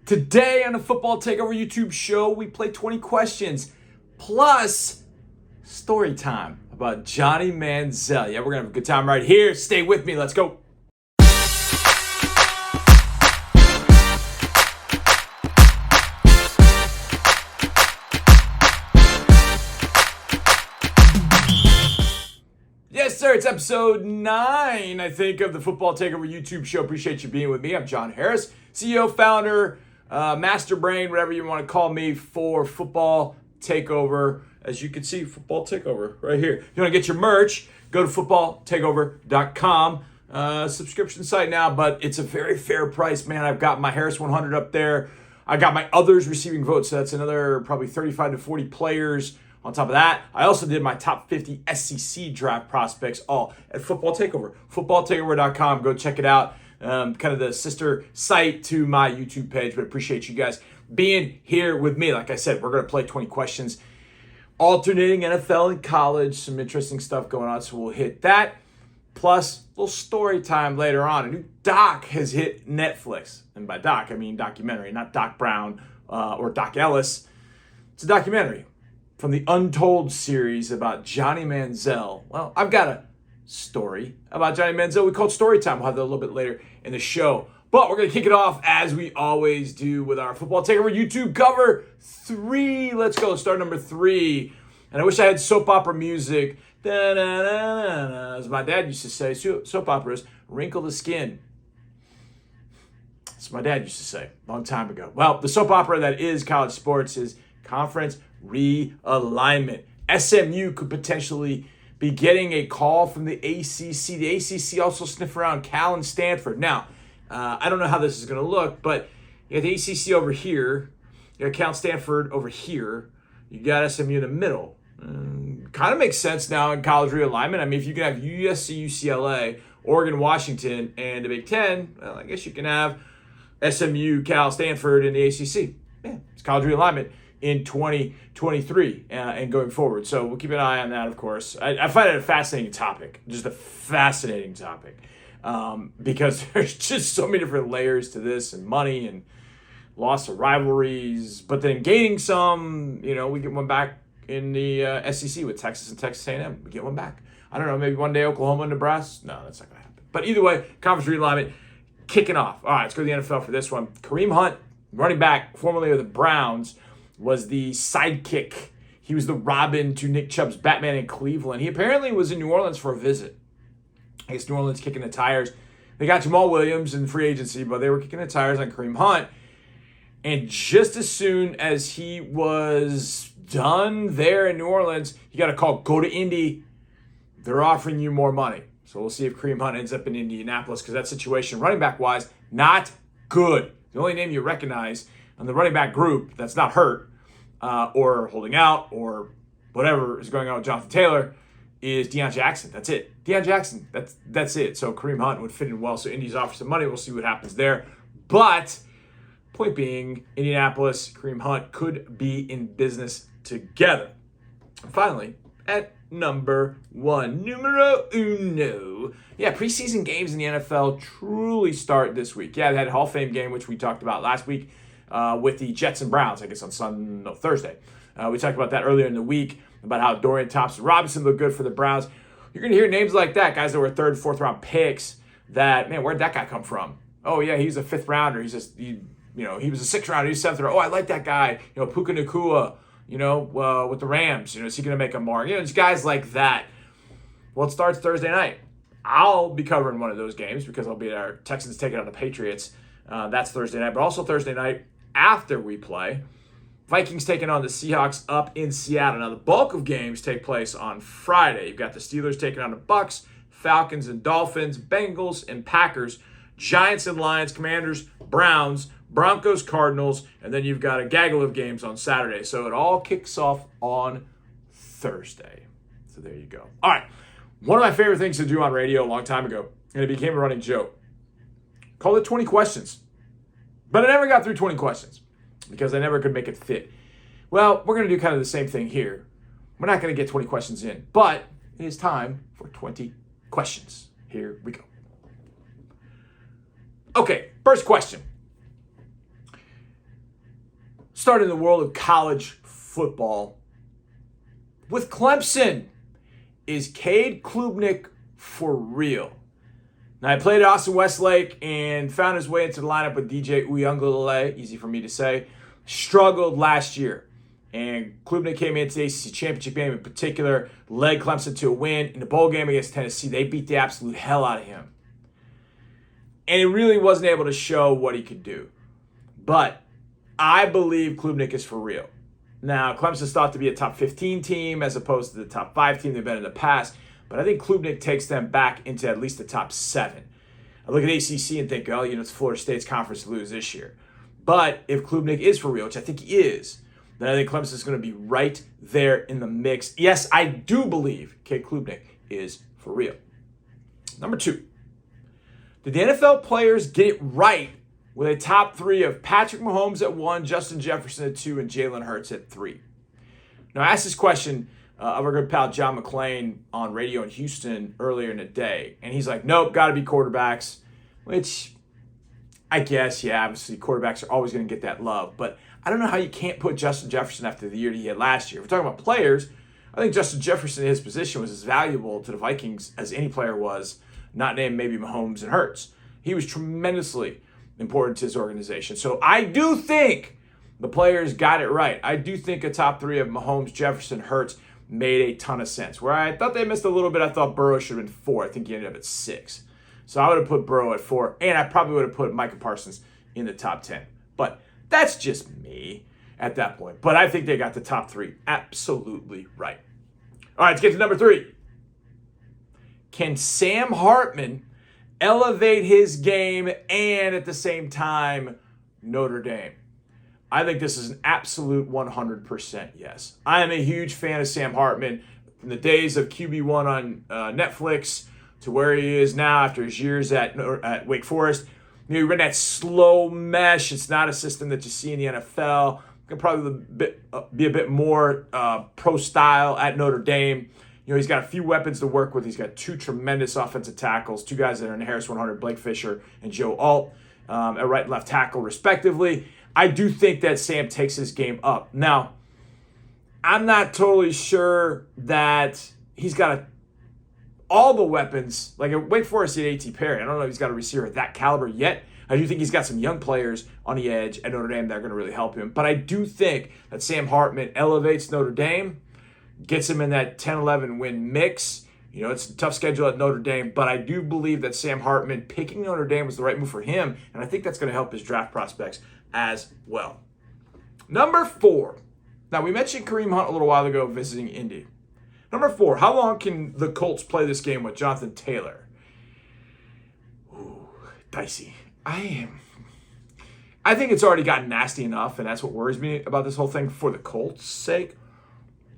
Today on the Football Takeover YouTube show, we play 20 questions plus story time about Johnny Manziel. Yeah, we're going to have a good time right here. Stay with me. Let's go. Yes, sir. It's episode 9, I think, of the Football Takeover YouTube show. Appreciate you being with me. I'm John Harris, CEO, founder, master brain, whatever you want to call me, for Football Takeover. As you can see, Football Takeover right here. If you want to get your merch, go to footballtakeover.com. Subscription site now, but it's a very fair price, man. I've got my Harris 100 up there. I got my others receiving votes, so that's another probably 35 to 40 players. On top of that, I also did my top 50 SEC draft prospects, all at Football Takeover. Footballtakeover.com. Go check it out. Kind of the sister site to my YouTube page, but appreciate you guys being here with me. Like I said, we're going to play 20 questions, alternating NFL and college. Some interesting stuff going on, so we'll hit that. Plus, a little story time later on. A new doc has hit Netflix. And by doc, I mean documentary, not Doc Brown or Doc Ellis. It's a documentary from the Untold series about Johnny Manziel. Well, I've got a story about Johnny Manziel. We call it StoryTime. We'll have that a little bit later in the show. But we're going to kick it off, as we always do, with our Football Takeover YouTube cover 3. Let's go. Start number 3. And I wish I had soap opera music. Da-da-da-da-da. As my dad used to say, soap operas wrinkle the skin. That's what my dad used to say a long time ago. Well, the soap opera that is college sports is Conference Realignment. SMU could potentially be getting a call from the ACC. The ACC also sniff around Cal and Stanford. Now, I don't know how this is going to look, but you got the ACC over here, you got Cal and Stanford over here, you got SMU in the middle. Kind of makes sense now in college realignment. I mean, if you can have USC, UCLA, Oregon, Washington, and the Big Ten, well, I guess you can have SMU, Cal, Stanford, and the ACC. Yeah, it's college realignment in 2023 and going forward. So we'll keep an eye on that, of course. I find it a fascinating topic, just a fascinating topic, because there's just so many different layers to this, and money and loss of rivalries, but then gaining some. We get one back in the SEC with Texas and Texas A&M. We get one back. I don't know, maybe one day Oklahoma and Nebraska. No, that's not going to happen. But either way, conference realignment kicking off. All right, let's go to the NFL for this one. Kareem Hunt, running back, formerly of the Browns, was the sidekick. He was the Robin to Nick Chubb's Batman in Cleveland. He apparently was in New Orleans for a visit. I guess New Orleans kicking the tires. They got Jamal Williams in free agency, but they were kicking the tires on Kareem Hunt. And just as soon as he was done there in New Orleans, he got a call, go to Indy. They're offering you more money. So we'll see if Kareem Hunt ends up in Indianapolis, because that situation, running back-wise, not good. The only name you recognize on the running back group that's not hurt or holding out or whatever is going on with Jonathan Taylor is Deion Jackson. That's it. Deion Jackson. That's it. So Kareem Hunt would fit in well. So Indy's offer some money. We'll see what happens there. But point being, Indianapolis, Kareem Hunt could be in business together. And finally, at number 1, numero uno. Yeah, preseason games in the NFL truly start this week. Yeah, they had a Hall of Fame game, which we talked about last week with the Jets and Browns, I guess on Thursday. We talked about that earlier in the week, about how Dorian Thompson-Robinson looked good for the Browns. You're going to hear names like that, guys that were 3rd, 4th round picks that, man, where'd that guy come from? Oh, yeah, he's a 5th rounder. He was a 6th rounder. He's 7th rounder. Oh, I like that guy. Puka Nacua, with the Rams. Is he going to make a mark? It's guys like that. Well, it starts Thursday night. I'll be covering one of those games because I'll be at our Texans taking on the Patriots. That's Thursday night. But also Thursday night after we play, Vikings taking on the Seahawks up in Seattle. Now, the bulk of games take place on Friday. You've got the Steelers taking on the Bucks, Falcons and Dolphins, Bengals and Packers, Giants and Lions, Commanders, Browns, Broncos, Cardinals, and then you've got a gaggle of games on Saturday. So it all kicks off on Thursday. So there you go. All right. One of my favorite things to do on radio a long time ago, and it became a running joke, called it 20 questions. But I never got through 20 questions because I never could make it fit. Well, we're going to do kind of the same thing here. We're not going to get 20 questions in, but it is time for 20 questions. Here we go. Okay, first question. Starting in the world of college football with Clemson. Is Cade Klubnik for real? Now, I played at Austin Westlake and found his way into the lineup with DJ Uyunglele, easy for me to say. Struggled last year. And Klubnik came into the ACC Championship game in particular, led Clemson to a win. In the bowl game against Tennessee, they beat the absolute hell out of him. And he really wasn't able to show what he could do. But I believe Klubnik is for real. Now, Clemson's thought to be a top 15 team as opposed to the top 5 team they've been in the past. But I think Klubnik takes them back into at least the top 7. I look at ACC and think, oh, it's Florida State's conference to lose this year. But if Klubnik is for real, which I think he is, then I think Clemson's going to be right there in the mix. Yes, I do believe Cade Klubnik is for real. Number 2. Did the NFL players get it right with a top 3 of Patrick Mahomes at 1, Justin Jefferson at 2, and Jalen Hurts at 3? Now, I asked this question of our good pal John McClain on radio in Houston earlier in the day, and he's like, nope, got to be quarterbacks, which I guess, yeah, obviously quarterbacks are always going to get that love, but I don't know how you can't put Justin Jefferson after the year he had last year. If we're talking about players, I think Justin Jefferson in his position was as valuable to the Vikings as any player was, not named maybe Mahomes and Hurts. He was tremendously important to his organization. So I do think the players got it right. I do think a top 3 of Mahomes, Jefferson, Hurts made a ton of sense. Where I thought they missed a little bit, I thought Burrow should have been 4. I think he ended up at 6. So I would have put Burrow at 4, and I probably would have put Micah Parsons in the top 10. But that's just me at that point. But I think they got the top 3 absolutely right. All right, let's get to number 3. Can Sam Hartman elevate his game and at the same time Notre Dame? I think this is an absolute 100% yes. I am a huge fan of Sam Hartman from the days of QB1 on Netflix to where he is now after his years at Wake Forest. He ran that slow mesh. It's not a system that you see in the NFL. Could probably be a bit more pro style at Notre Dame. He's got a few weapons to work with. He's got 2 tremendous offensive tackles, 2 guys that are in the Harris 100, Blake Fisher and Joe Alt, at right and left tackle, respectively. I do think that Sam takes his game up. Now, I'm not totally sure that he's got all the weapons. Like at Wake Forest, he had A.T. Perry. I don't know if he's got a receiver of that caliber yet. I do think he's got some young players on the edge at Notre Dame that are going to really help him. But I do think that Sam Hartman elevates Notre Dame, gets him in that 10-11 win mix. It's a tough schedule at Notre Dame, but I do believe that Sam Hartman picking Notre Dame was the right move for him, and I think that's going to help his draft prospects as well. Number 4. Now, we mentioned Kareem Hunt a little while ago visiting Indy. Number 4, how long can the Colts play this game with Jonathan Taylor? Ooh, dicey. I think it's already gotten nasty enough, and that's what worries me about this whole thing for the Colts' sake.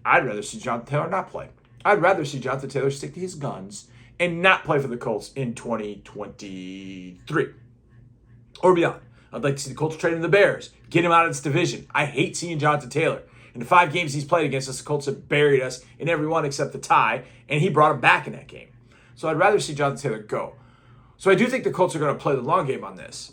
I'd rather see Jonathan Taylor not play. I'd rather see Jonathan Taylor stick to his guns and not play for the Colts in 2023 or beyond. I'd like to see the Colts trade in the Bears, get him out of this division. I hate seeing Jonathan Taylor. In the 5 games he's played against us, the Colts have buried us in every one except the tie, and he brought him back in that game. So I'd rather see Jonathan Taylor go. So I do think the Colts are going to play the long game on this.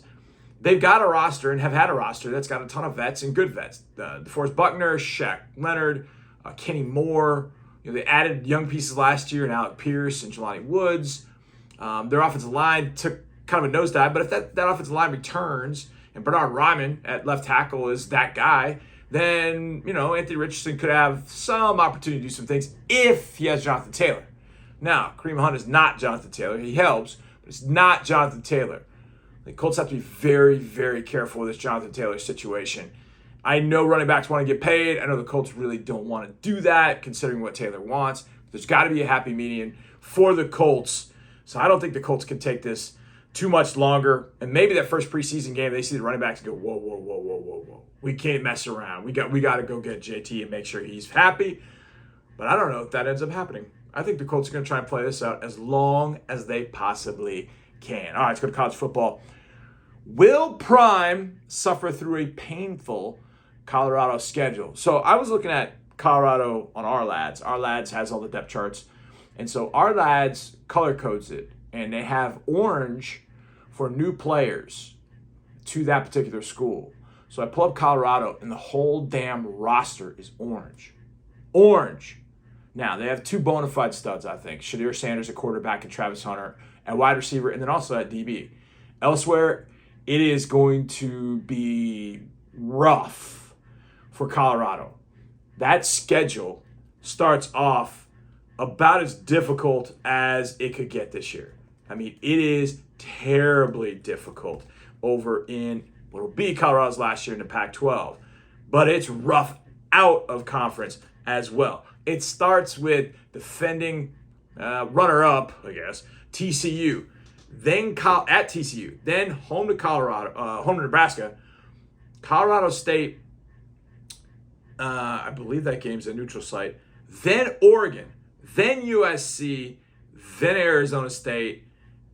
They've got a roster and have had a roster that's got a ton of vets and good vets. DeForest Buckner, Shaq Leonard, Kenny Moore. They added young pieces last year in Alec Pierce and Jelani Woods. Their offensive line took kind of a nosedive, but if that offensive line returns and Bernard Ryman at left tackle is that guy, then, Anthony Richardson could have some opportunity to do some things if he has Jonathan Taylor. Now, Kareem Hunt is not Jonathan Taylor. He helps, but it's not Jonathan Taylor. The Colts have to be very, very careful with this Jonathan Taylor situation. I know running backs want to get paid. I know the Colts really don't want to do that, considering what Taylor wants. There's got to be a happy median for the Colts. So I don't think the Colts can take this too much longer. And maybe that first preseason game, they see the running backs and go, whoa, whoa, whoa, whoa, whoa, whoa. We can't mess around. We got to go get JT and make sure he's happy. But I don't know if that ends up happening. I think the Colts are going to try and play this out as long as they possibly can. All right, let's go to college football. Will Prime suffer through a painful Colorado schedule? So I was looking at Colorado on Our Lads. Our Lads has all the depth charts. And so Our Lads color codes it. And they have orange for new players to that particular school. So I pull up Colorado, and the whole damn roster is orange. Orange. Now, they have two bona fide studs, I think. Shadir Sanders at quarterback and Travis Hunter at wide receiver, and then also at DB. Elsewhere, it is going to be rough for Colorado. That schedule starts off about as difficult as it could get this year. I mean, it is terribly difficult over in what will be Colorado's last year in the Pac-12. But it's rough out of conference as well. It starts with defending runner-up, I guess, TCU. Then at TCU. Then home to home to Nebraska. Colorado State, I believe that game's a neutral site. Then Oregon. Then USC. Then Arizona State.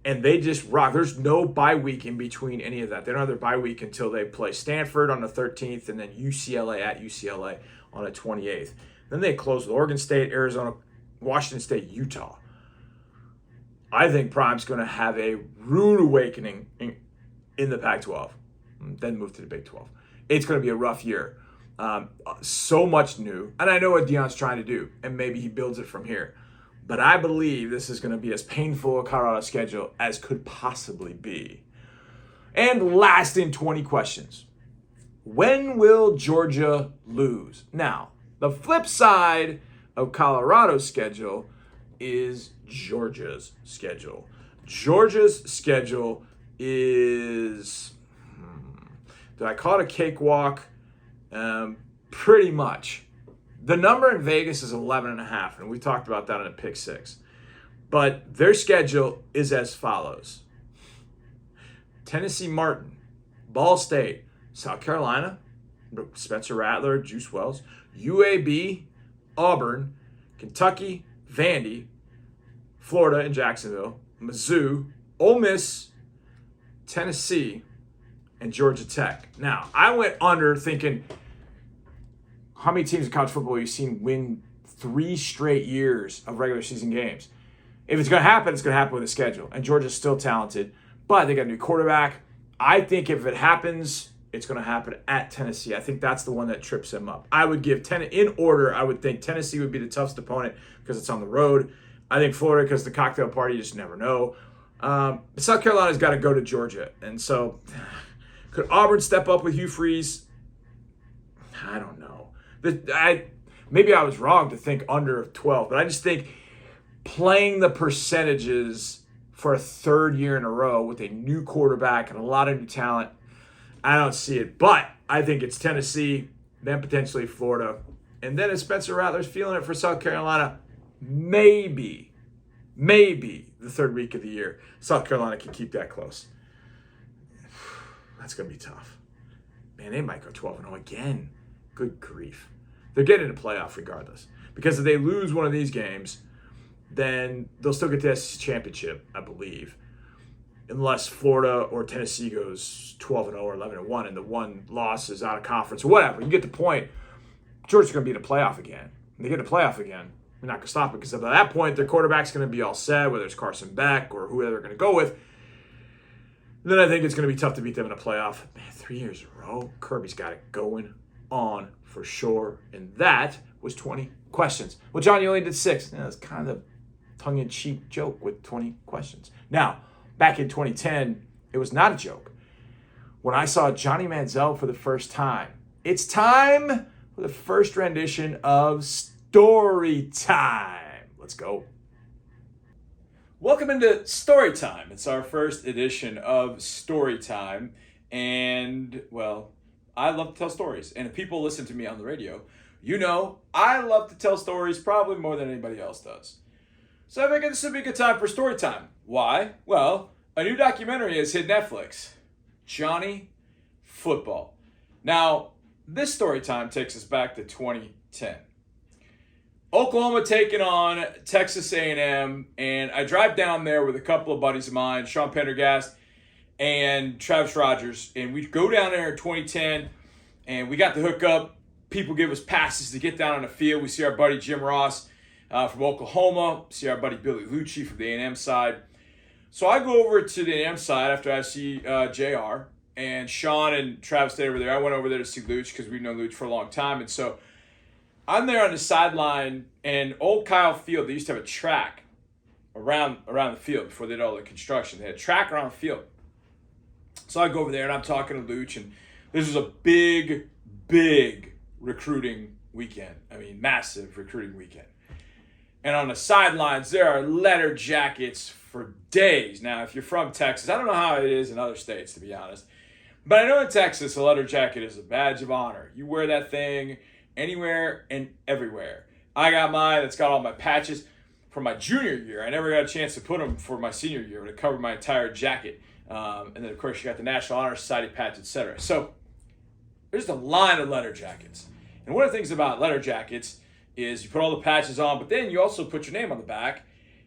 And they just rock. There's no bye week in between any of that. They don't have their bye week until they play Stanford on the 13th and then UCLA at UCLA on the 28th. Then they close with Oregon State, Arizona, Washington State, Utah. I think Prime's going to have a rude awakening in the Pac-12, then move to the Big 12. It's going to be a rough year. So much new. And I know what Deion's trying to do, and maybe he builds it from here. But I believe this is going to be as painful a Colorado schedule as could possibly be. And last in 20 questions. When will Georgia lose? Now, the flip side of Colorado's schedule is Georgia's schedule. Georgia's schedule is, did I call it a cakewalk? Pretty much. The number in Vegas is 11.5, and we talked about that in a pick 6. But their schedule is as follows. Tennessee Martin, Ball State, South Carolina, Spencer Rattler, Juice Wells, UAB, Auburn, Kentucky, Vandy, Florida and Jacksonville, Mizzou, Ole Miss, Tennessee, and Georgia Tech. Now, I went under thinking, how many teams in college football have you seen win 3 straight years of regular season games? If it's going to happen, it's going to happen with a schedule. And Georgia's still talented, but they got a new quarterback. I think if it happens, it's going to happen at Tennessee. I think that's the one that trips them up. I would give in order, I would think Tennessee would be the toughest opponent because it's on the road. I think Florida because the cocktail party, you just never know. South Carolina's got to go to Georgia. And so could Auburn step up with Hugh Freeze? I don't know. Maybe I was wrong to think under 12, but I just think playing the percentages for a third year in a row with a new quarterback and a lot of new talent, I don't see it. But I think it's Tennessee, then potentially Florida. And then if Spencer Rattler's feeling it for South Carolina, maybe the third week of the year, South Carolina can keep that close. That's going to be tough. Man, they might go 12-0 again. Good grief. They're getting a playoff regardless. Because if they lose one of these games, then they'll still get the SEC championship, I believe. Unless Florida or Tennessee goes 12-0 or 11-1 and the one loss is out of conference or whatever. You get the point. Georgia's going to be in a playoff again. When they get a playoff again, we're not going to stop it because by that point, their quarterback's going to be all set, whether it's Carson Beck or whoever they're going to go with. Then I think it's going to be tough to beat them in a playoff. Man, 3 years in a row. Kirby's got it going on for sure. And that was 20 questions. Well, John, you only did 6. That's kind of a tongue-in-cheek joke with 20 questions. Now, back in 2010, it was not a joke. When I saw Johnny Manziel for the first time, it's time for the first rendition of StoryTime. Let's go. Welcome into StoryTime. It's our first edition of StoryTime. And, well, I love to tell stories. And if people listen to me on the radio, you know I love to tell stories probably more than anybody else does. So I figured this would be a good time for Storytime. Why? Well, a new documentary has hit Netflix. Johnny Football. Now, this Storytime takes us back to 2010. Oklahoma taking on Texas A&M, and I drive down there with a couple of buddies of mine, Sean Pendergast and Travis Rogers, and we go down there in 2010, and we got the hookup. People give us passes to get down on the field. We see our buddy Jim Ross from Oklahoma, see our buddy Billy Lucci from the A&M side. So I go over to the A&M side after I see JR, and Sean and Travis stayed over there. I went over there to see Luch because we've known Luch for a long time. And so I'm there on the sideline, and old Kyle Field, they used to have a track around the field before they did all the construction. They had a track around the field. So I go over there, and I'm talking to Luch, and this was a big recruiting weekend. I mean, massive recruiting weekend. And on the sidelines, there are letter jackets for days. Now, if you're from Texas, I don't know how it is in other states, to be honest. But I know in Texas, a letter jacket is a badge of honor. You wear that thing anywhere and everywhere. I got mine. It's got all my patches from my junior year. I never got a chance to put them for my senior year, but it covered my entire jacket. And then, of course, you got the National Honor Society patch, etc. So there's a line of letter jackets. And one of the things about letter jackets is you put all the patches on, but then you also put your name on the back.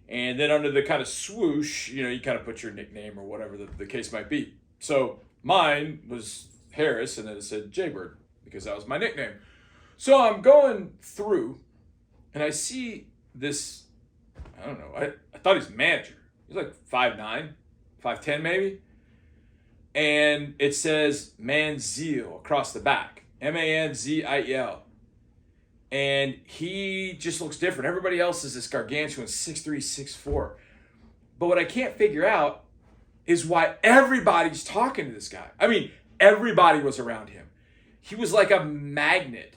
And then under the kind of swoosh, you kind of put your nickname or whatever the case might be. So mine was Harris, and then it said Jaybird because that was my nickname. So I'm going through, and I see this, I don't know, I thought he's manager. He's like 5'9", 5'10" maybe. And it says Manziel across the back, Manziel. And he just looks different. Everybody else is this gargantuan 6'3", 6'4". But what I can't figure out is why everybody's talking to this guy. I mean, everybody was around him. He was like a magnet.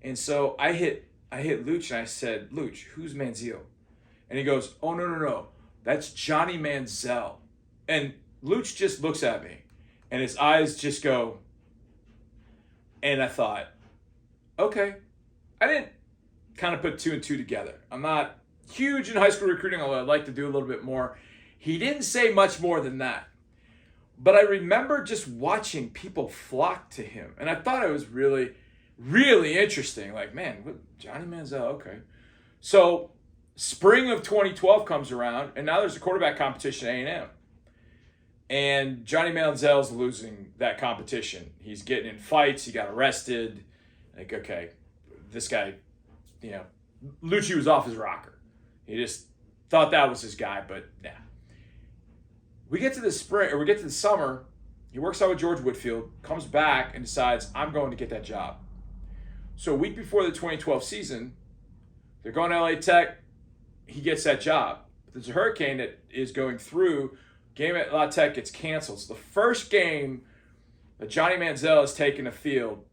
And so I hit Luch and I said, Luch, who's Manziel? And he goes, oh, no. That's Johnny Manziel. And Luch just looks at me and his eyes just go. And I thought, okay. I didn't kind of put two and two together. I'm not huge in high school recruiting, although I'd like to do a little bit more. He didn't say much more than that. But I remember just watching people flock to him. And I thought it was really, really interesting. Like, man, Johnny Manziel, okay. So spring of 2012 comes around, and now there's a quarterback competition at A&M. And Johnny Manziel's losing that competition. He's getting in fights. He got arrested. Like, okay. This guy, Lucci was off his rocker. He just thought that was his guy, but nah. We get to the summer. He works out with George Whitfield, comes back and decides, I'm going to get that job. So a week before the 2012 season, they're going to LA Tech. He gets that job. But there's a hurricane that is going through. Game at La Tech gets canceled. So the first game that Johnny Manziel has taken the field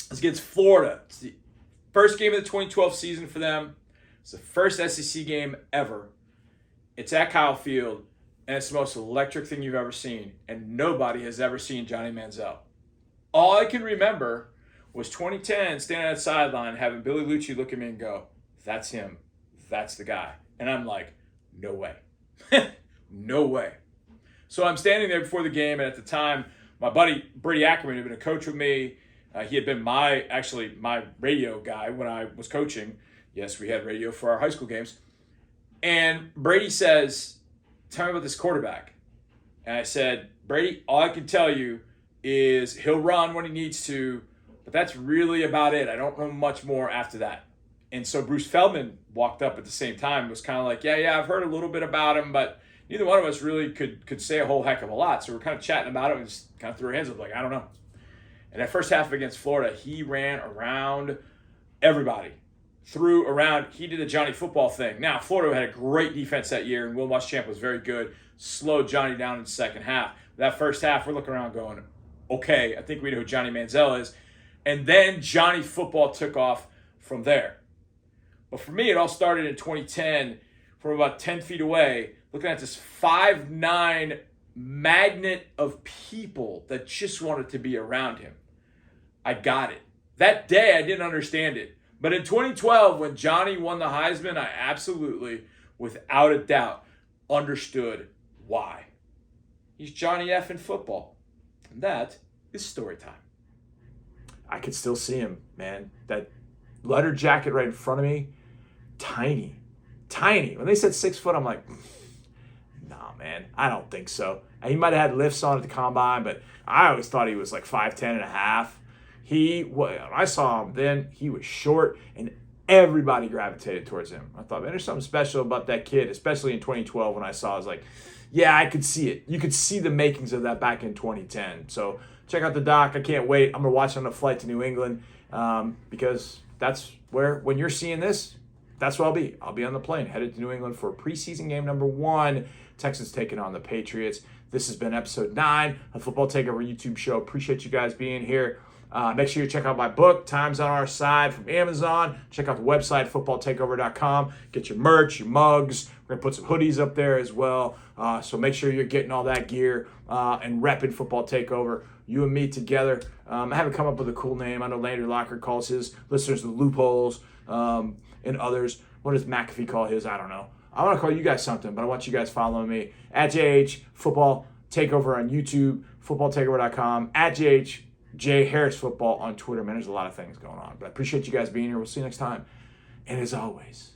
is against Florida. It's the first game of the 2012 season for them. It's the first SEC game ever. It's at Kyle Field, and it's the most electric thing you've ever seen. And nobody has ever seen Johnny Manziel. All I can remember was 2010, standing at the sideline, having Billy Lucci look at me and go, that's him. That's the guy. And I'm like, no way. No way. So I'm standing there before the game, and at the time, my buddy Brady Ackerman had been a coach with me. He had been my radio guy when I was coaching. Yes, we had radio for our high school games. And Brady says, tell me about this quarterback. And I said, Brady, all I can tell you is he'll run when he needs to, but that's really about it. I don't know much more after that. And so Bruce Feldman walked up at the same time and was kind of like, yeah, I've heard a little bit about him, but neither one of us really could say a whole heck of a lot. So we're kind of chatting about it and just kind of threw our hands up like, I don't know. And that first half against Florida, he ran around everybody. Threw around. He did the Johnny football thing. Now, Florida had a great defense that year, and Will Muschamp was very good. Slowed Johnny down in the second half. That first half, we're looking around going, okay, I think we know who Johnny Manziel is. And then Johnny football took off from there. But for me, it all started in 2010 from about 10 feet away, looking at this 5'9" magnet of people that just wanted to be around him. I got it. That day, I didn't understand it. But in 2012, when Johnny won the Heisman, I absolutely, without a doubt, understood why. He's Johnny F in football. And that is story time. I could still see him, man. That leather jacket right in front of me, tiny. When they said 6 foot, I'm like, nah, man, I don't think so. He might have had lifts on at the combine, but I always thought he was like 5'10" and a half. When I saw him then, he was short, and everybody gravitated towards him. I thought, man, there's something special about that kid, especially in 2012 when I saw, I was like, yeah, I could see it. You could see the makings of that back in 2010. So check out the doc. I can't wait. I'm going to watch it on the flight to New England because that's where, when you're seeing this, that's where I'll be. I'll be on the plane, headed to New England for preseason game number 1. Texans taking on the Patriots. This has been episode 9 of Football Takeover YouTube show. Appreciate you guys being here. Make sure you check out my book, Time's on Our Side, from Amazon. Check out the website, footballtakeover.com. Get your merch, your mugs. We're going to put some hoodies up there as well. So make sure you're getting all that gear and repping Football Takeover. You and me together. I haven't come up with a cool name. I know Landry Locker calls his listeners the loopholes and others. What does McAfee call his? I don't know. I want to call you guys something, but I want you guys following me at JH Football Takeover on YouTube, footballtakeover.com, at JH J Harris Football on Twitter. Man, there's a lot of things going on, but I appreciate you guys being here. We'll see you next time. And as always,